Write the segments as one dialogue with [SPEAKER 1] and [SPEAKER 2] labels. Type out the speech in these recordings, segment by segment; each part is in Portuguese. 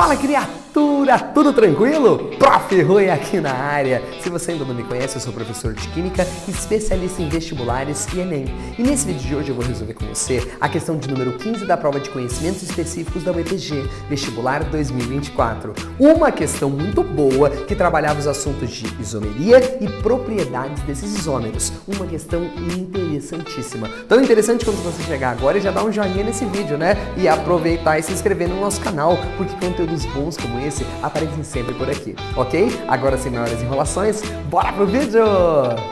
[SPEAKER 1] Fala, criatura! Tudo tranquilo? Prof. Rui aqui na área. Se você ainda não me conhece, eu sou professor de Química, especialista em vestibulares e Enem. E nesse vídeo de hoje eu vou resolver com você a questão de número 15 da prova de conhecimentos específicos da UEPG, Vestibular 2024. Uma questão muito boa que trabalhava os assuntos de isomeria e propriedades desses isômeros. Uma questão interessantíssima. Tão interessante quando você chegar agora e já dar um joinha nesse vídeo, né? E aproveitar e se inscrever no nosso canal, porque conteúdos bons como esse aparecem sempre por aqui, ok? Agora, sem maiores enrolações, bora pro vídeo!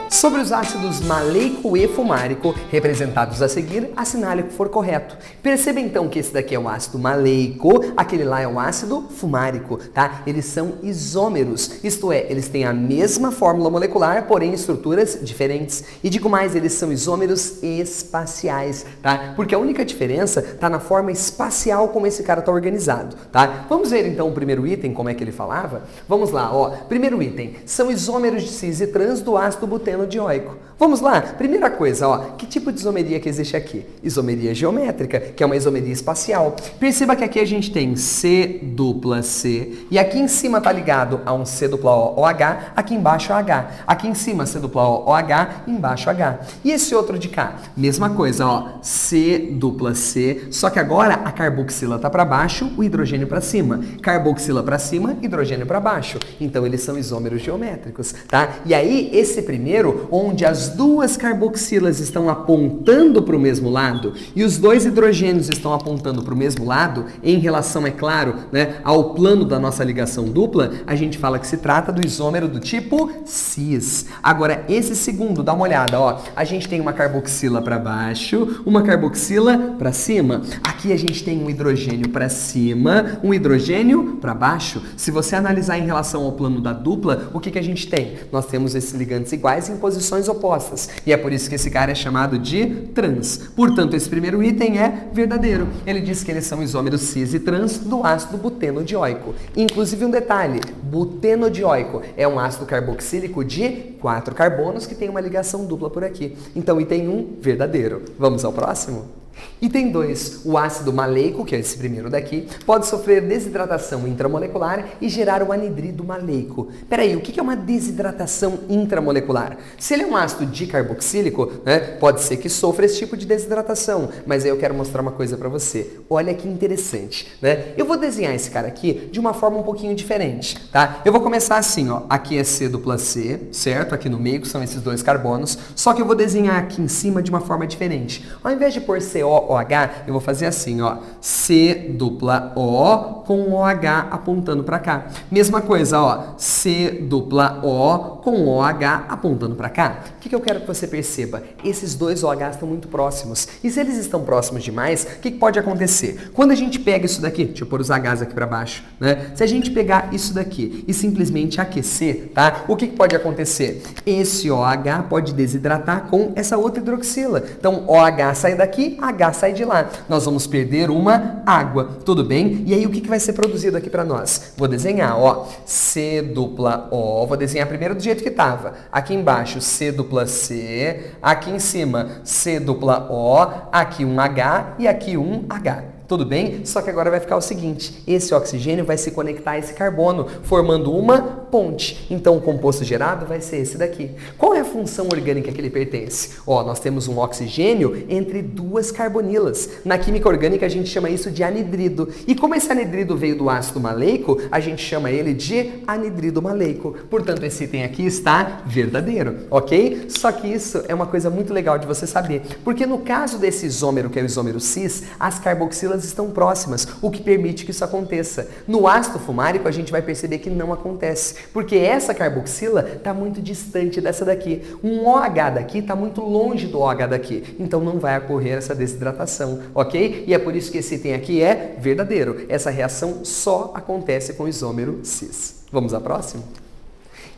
[SPEAKER 1] Sobre os ácidos maleico e fumárico, representados a seguir, assinale o que for correto. Perceba então que esse daqui é um ácido maleico, aquele lá é um ácido fumárico, tá? Eles são isômeros, isto é, eles têm a mesma fórmula molecular, porém estruturas diferentes. E digo mais, eles são isômeros espaciais, tá? Porque a única diferença está na forma espacial como esse cara está organizado, tá? Vamos ver então o primeiro item, como é que ele falava? Vamos lá, ó. Primeiro item, são isômeros de cis e trans do ácido butenodioico. Vamos lá, primeira coisa, ó, que tipo de isomeria que existe aqui? Isomeria geométrica, que é uma isomeria espacial. Perceba que aqui a gente tem C dupla C, e aqui em cima tá ligado a um C dupla O, OH, aqui embaixo H. Aqui em cima C dupla O, OH, embaixo H. E esse outro de cá? Mesma coisa, ó, C dupla C, só que agora a carboxila tá para baixo, o hidrogênio para cima. Carboxila para cima, hidrogênio para baixo. Então eles são isômeros geométricos, tá? E aí esse primeiro, onde as duas carboxilas estão apontando para o mesmo lado e os dois hidrogênios estão apontando para o mesmo lado, em relação, é claro, né, ao plano da nossa ligação dupla, a gente fala que se trata do isômero do tipo cis. Agora, esse segundo, dá uma olhada, ó, a gente tem uma carboxila para baixo, uma carboxila para cima. Aqui a gente tem um hidrogênio para cima, um hidrogênio para baixo. Se você analisar em relação ao plano da dupla, o que a gente tem? Nós temos esses ligantes iguais em posições opostas. E é por isso que esse cara é chamado de trans. Portanto, esse primeiro item é verdadeiro. Ele diz que eles são isômeros cis e trans do ácido butenodioico. Inclusive um detalhe, butenodioico é um ácido carboxílico de 4 carbonos que tem uma ligação dupla por aqui. Então, item 1, verdadeiro. Vamos ao próximo? Item 2, o ácido maleico, que é esse primeiro daqui, pode sofrer desidratação intramolecular e gerar o anidrido maleico. Peraí, o que é uma desidratação intramolecular? Se ele é um ácido dicarboxílico, né, pode ser que sofra esse tipo de desidratação, mas aí eu quero mostrar uma coisa para você. Olha que interessante, né? Eu vou desenhar esse cara aqui de uma forma um pouquinho diferente, tá? Eu vou começar assim, ó, aqui é C dupla C, certo? Aqui no meio, que são esses dois carbonos, só que eu vou desenhar aqui em cima de uma forma diferente. Ao invés de pôr COOH, eu vou fazer assim, ó, C dupla O com OH apontando para cá. Mesma coisa, ó, C dupla O com OH apontando para cá. O que eu quero que você perceba? Esses dois OH estão muito próximos. E se eles estão próximos demais, o que pode acontecer? Quando a gente pega isso daqui, deixa eu pôr os Hs aqui para baixo, né? Se a gente pegar isso daqui e simplesmente aquecer, tá? O que pode acontecer? Esse OH pode desidratar com essa outra hidroxila. Então, OH sai daqui, H sai de lá. Nós vamos perder uma água, tudo bem? E aí o que vai ser produzido aqui para nós? Vou desenhar, ó, C dupla O, vou desenhar primeiro do jeito que estava. Aqui embaixo C dupla C, aqui em cima C dupla O, aqui um H e aqui um H. Tudo bem? Só que agora vai ficar o seguinte, esse oxigênio vai se conectar a esse carbono, formando uma ponte. Então, o composto gerado vai ser esse daqui. Qual é a função orgânica que ele pertence? Ó, nós temos um oxigênio entre duas carbonilas. Na química orgânica, a gente chama isso de anidrido. E como esse anidrido veio do ácido maleico, a gente chama ele de anidrido maleico. Portanto, esse item aqui está verdadeiro, ok? Só que isso é uma coisa muito legal de você saber. Porque no caso desse isômero, que é o isômero cis, as carboxilas estão próximas, o que permite que isso aconteça. No ácido fumárico, a gente vai perceber que não acontece, porque essa carboxila está muito distante dessa daqui. Um OH daqui está muito longe do OH daqui, então não vai ocorrer essa desidratação, ok? E é por isso que esse item aqui é verdadeiro. Essa reação só acontece com o isômero cis. Vamos à próxima?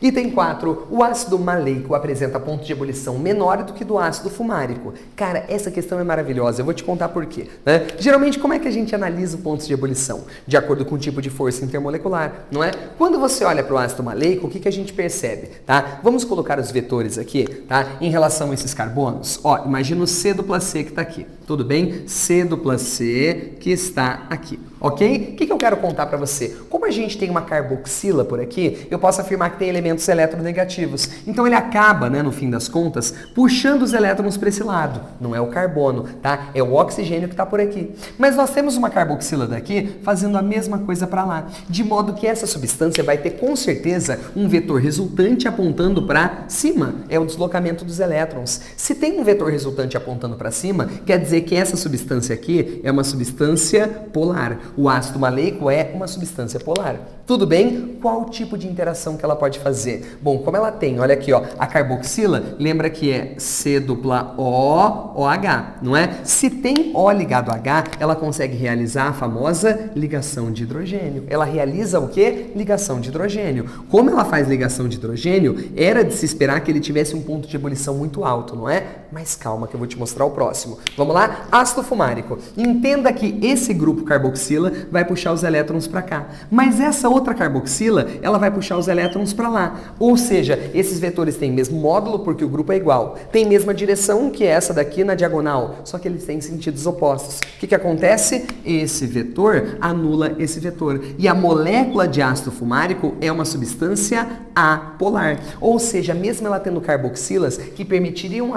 [SPEAKER 1] Item 4. O ácido maleico apresenta ponto de ebulição menor do que do ácido fumárico. Cara, essa questão é maravilhosa. Eu vou te contar por quê, né? Geralmente, como é que a gente analisa o ponto de ebulição? De acordo com o tipo de força intermolecular, não é? Quando você olha para o ácido maleico, o que a gente percebe, tá? Vamos colocar os vetores aqui, tá? Em relação a esses carbonos. Ó, imagina o C dupla C que está aqui. Tudo bem? C dupla C que está aqui, ok? O que eu quero contar para você? Como a gente tem uma carboxila por aqui, eu posso afirmar que tem elementos eletronegativos. Então ele acaba, né, no fim das contas, puxando os elétrons para esse lado. Não é o carbono, tá? É o oxigênio que está por aqui. Mas nós temos uma carboxila daqui fazendo a mesma coisa para lá. De modo que essa substância vai ter com certeza um vetor resultante apontando para cima. É o deslocamento dos elétrons. Se tem um vetor resultante apontando para cima, quer dizer que essa substância aqui é uma substância polar. O ácido maleico é uma substância polar. Tudo bem? Qual tipo de interação que ela pode fazer? Bom, como ela tem, olha aqui, ó, a carboxila, lembra que é C dupla O, OH, não é? Se tem O ligado a H, ela consegue realizar a famosa ligação de hidrogênio. Ela realiza o quê? Ligação de hidrogênio. Como ela faz ligação de hidrogênio, era de se esperar que ele tivesse um ponto de ebulição muito alto, não é? Mas calma que eu vou te mostrar o próximo. Vamos lá? Ácido fumárico. Entenda que esse grupo carboxila vai puxar os elétrons para cá, mas essa outra carboxila, ela vai puxar os elétrons para lá. Ou seja, esses vetores têm mesmo módulo porque o grupo é igual. Tem mesma direção que essa daqui na diagonal, só que eles têm sentidos opostos. O que acontece? Esse vetor anula esse vetor. E a molécula de ácido fumárico é uma substância apolar. Ou seja, mesmo ela tendo carboxilas que permitiriam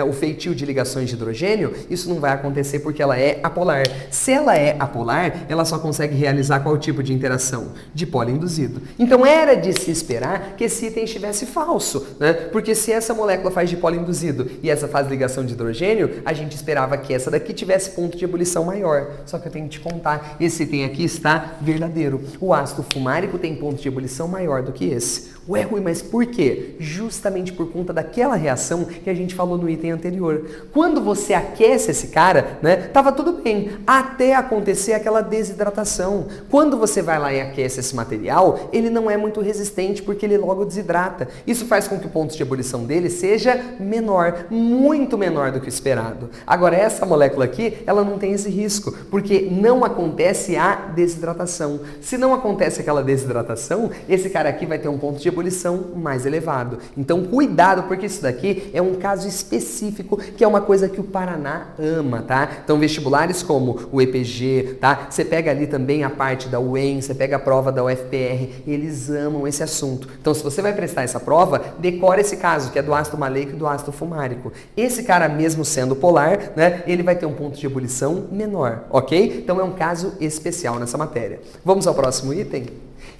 [SPEAKER 1] o feitio de ligações de hidrogênio, isso não vai acontecer porque ela é apolar. Se ela é apolar, ela só consegue realizar qual tipo de interação? De polo induzido. Então era de se esperar que esse item estivesse falso, né? Porque se essa molécula faz dipolo induzido e essa faz ligação de hidrogênio, a gente esperava que essa daqui tivesse ponto de ebulição maior. Só que eu tenho que te contar, esse item aqui está verdadeiro. O ácido fumárico tem ponto de ebulição maior do que esse. Ué, Rui, mas por quê? Justamente por conta daquela reação que a gente falou no item anterior. Quando você aquece esse cara, né, tava tudo bem, até acontecer aquela desidratação. Quando você vai lá e aquece esse material, ele não é muito resistente porque ele logo desidrata. Isso faz com que o ponto de ebulição dele seja menor, muito menor do que o esperado. Agora, essa molécula aqui, ela não tem esse risco, porque não acontece a desidratação. Se não acontece aquela desidratação, esse cara aqui vai ter um ponto de ebulição mais elevado. Então, cuidado, porque isso daqui é um caso específico, que é uma coisa que o Paraná ama, tá? Então, vestibulares como o EPG, tá? Você pega ali também a parte da UEM, você pega a prova da UFPR, eles amam esse assunto. Então, se você vai prestar essa prova, decora esse caso, que é do ácido maleico e do ácido fumárico. Esse cara, mesmo sendo polar, né, ele vai ter um ponto de ebulição menor, ok? Então, é um caso especial nessa matéria. Vamos ao próximo item?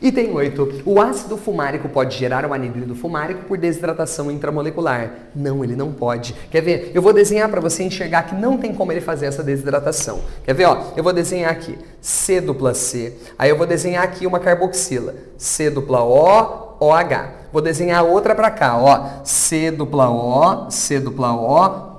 [SPEAKER 1] Item 8. O ácido fumárico pode gerar um anidrido fumárico por desidratação intramolecular. Não, ele não pode. Quer ver? Eu vou desenhar para você enxergar que não tem como ele fazer essa desidratação. Quer ver? Ó, eu vou desenhar aqui C dupla C. Aí eu vou desenhar aqui uma carboxila. C dupla O, OH. Vou desenhar outra para cá, ó. C dupla O,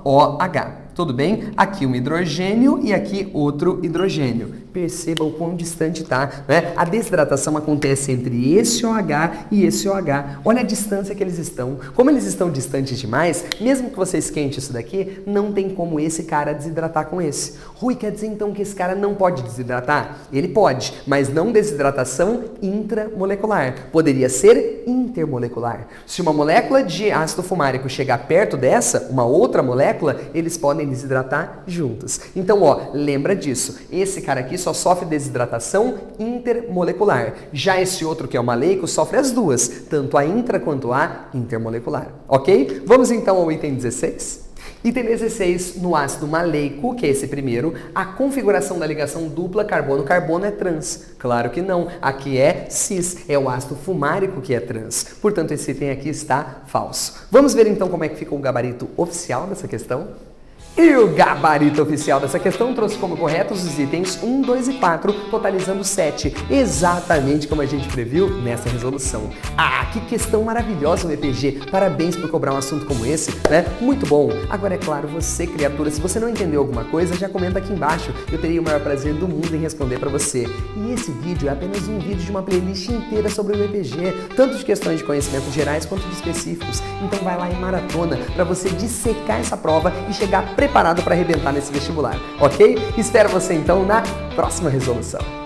[SPEAKER 1] OH. Tudo bem? Aqui um hidrogênio e aqui outro hidrogênio. Perceba o quão distante está, né? A desidratação acontece entre esse OH e esse OH. Olha a distância que eles estão. Como eles estão distantes demais, mesmo que você esquente isso daqui, não tem como esse cara desidratar com esse. Rui, quer dizer então que esse cara não pode desidratar? Ele pode, mas não desidratação intramolecular. Poderia ser intermolecular. Se uma molécula de ácido fumárico chegar perto dessa, uma outra molécula, eles podem desidratar juntos. Então, ó, lembra disso. Esse cara aqui só sofre desidratação intermolecular. Já esse outro, que é o maleico, sofre as duas, tanto a intra quanto a intermolecular. Ok? Vamos então ao item 16? Item 16, no ácido maleico, que é esse primeiro, a configuração da ligação dupla carbono-carbono é trans. Claro que não, aqui é cis, é o ácido fumárico que é trans. Portanto, esse item aqui está falso. Vamos ver então como é que fica o gabarito oficial dessa questão? E o gabarito oficial dessa questão trouxe como corretos os itens 1, 2 e 4, totalizando 7, exatamente como a gente previu nessa resolução. Ah, que questão maravilhosa o EPG! Parabéns por cobrar um assunto como esse, né? Muito bom! Agora, é claro, você, criatura, se você não entendeu alguma coisa, já comenta aqui embaixo. Eu teria o maior prazer do mundo em responder para você. E esse vídeo é apenas um vídeo de uma playlist inteira sobre o EPG, tanto de questões de conhecimentos gerais quanto de específicos. Então vai lá em maratona para você dissecar essa prova e chegar preparado para arrebentar nesse vestibular, ok? Espero você então na próxima resolução.